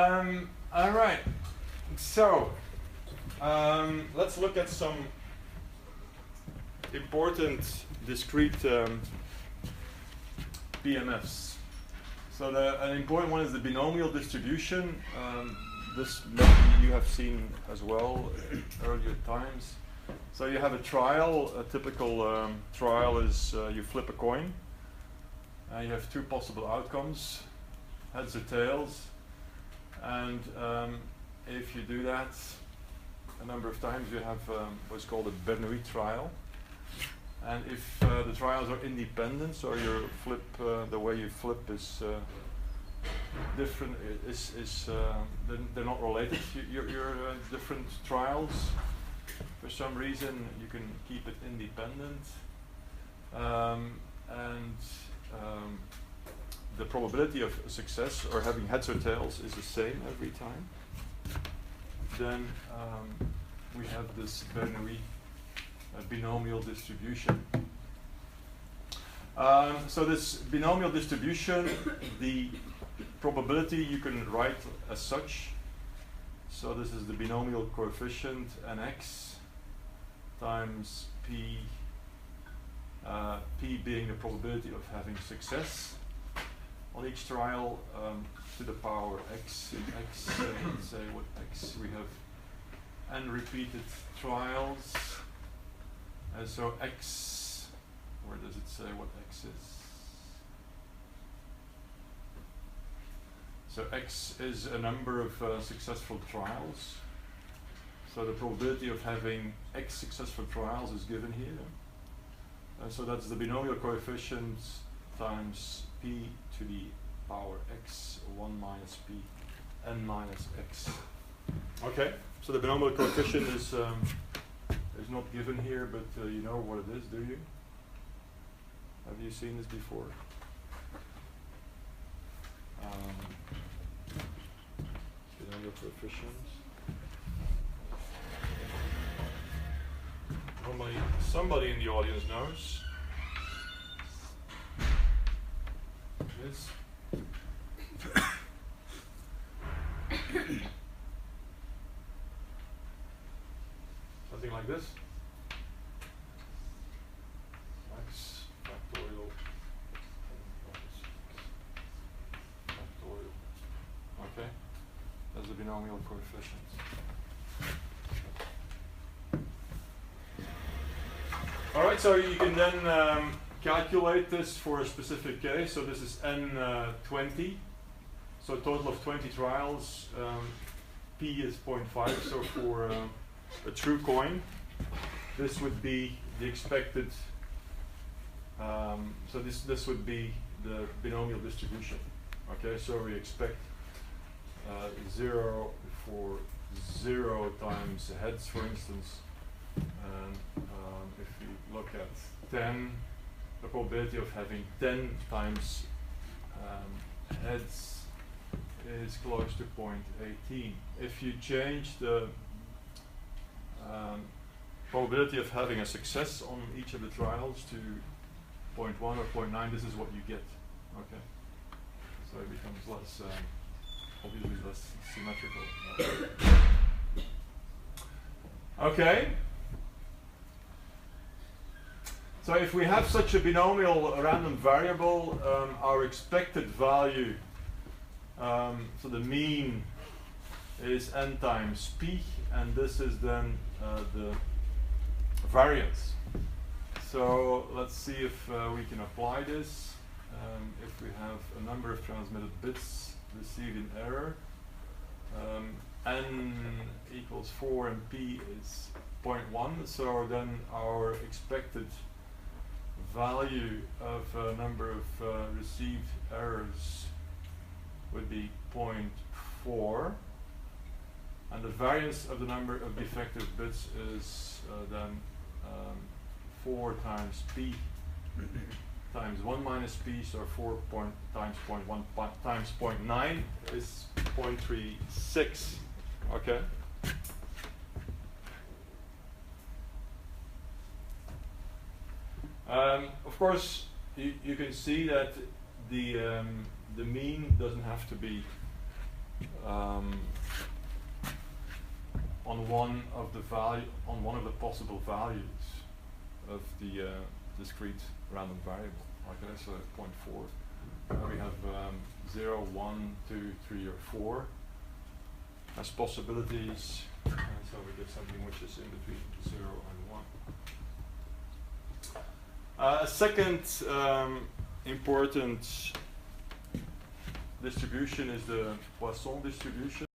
All right, so let's look at some important discrete BMFs. So an important one is the binomial distribution. This maybe you have seen as well earlier times. So you have a trial. A typical trial is you flip a coin. You have two possible outcomes, heads or tails. And if you do that a number of times, you have what's called a Bernoulli trial. And if the trials are independent, so your flip, the way you flip is different, they're not related. Your different trials, for some reason, you can keep it independent. The probability of success or having heads or tails is the same every time. Then we have this Bernoulli binomial distribution. So this binomial distribution, the probability you can write as such. So this is the binomial coefficient nx times p, p being the probability of having success on each trial to the power x. X, let's say what x, we have n repeated trials. And so x, where does it say what x is? So x is a number of successful trials. So the probability of having x successful trials is given here. So that's the binomial coefficient times p to the power x, 1 minus p, n minus x. Okay, so the binomial coefficient is not given here, but you know what it is, do you? Have you seen this before? Binomial coefficients. Normally, somebody in the audience knows. Yes. Something like this. X factorial. Factorial. Okay. That's the binomial coefficient. All right, so you can then calculate this for a specific case. So this is n20. So a total of 20 trials. P is 0.5. So for a true coin, this would be the expected. So this would be the binomial distribution. Okay, so we expect 0 for 0 times heads, for instance. And if you look at 10, the probability of having 10 times heads is close to 0.18. If you change the probability of having a success on each of the trials to 0.1 or 0.9, this is what you get. Okay, so it becomes less, obviously less symmetrical. Okay. So if we have such a binomial random variable, our expected value, so the mean is n times p, and this is then the variance. So let's see if we can apply this. If we have a number of transmitted bits received in error, n equals 4 and p is 0.1, so then our expected value of a number of received errors would be 0.4, and the variance of the number of defective bits is then 4 times p times 1 minus p, so 4 times 0.1 times 0.9 is 0.36. Okay. Of course, you can see that the mean doesn't have to be on one of the possible values of the discrete random variable. Okay, so 0.4. We have 0, 1, 2, 3, or 4 as possibilities, and so we get something which is in between 0 and 1. A second important distribution is the Poisson distribution.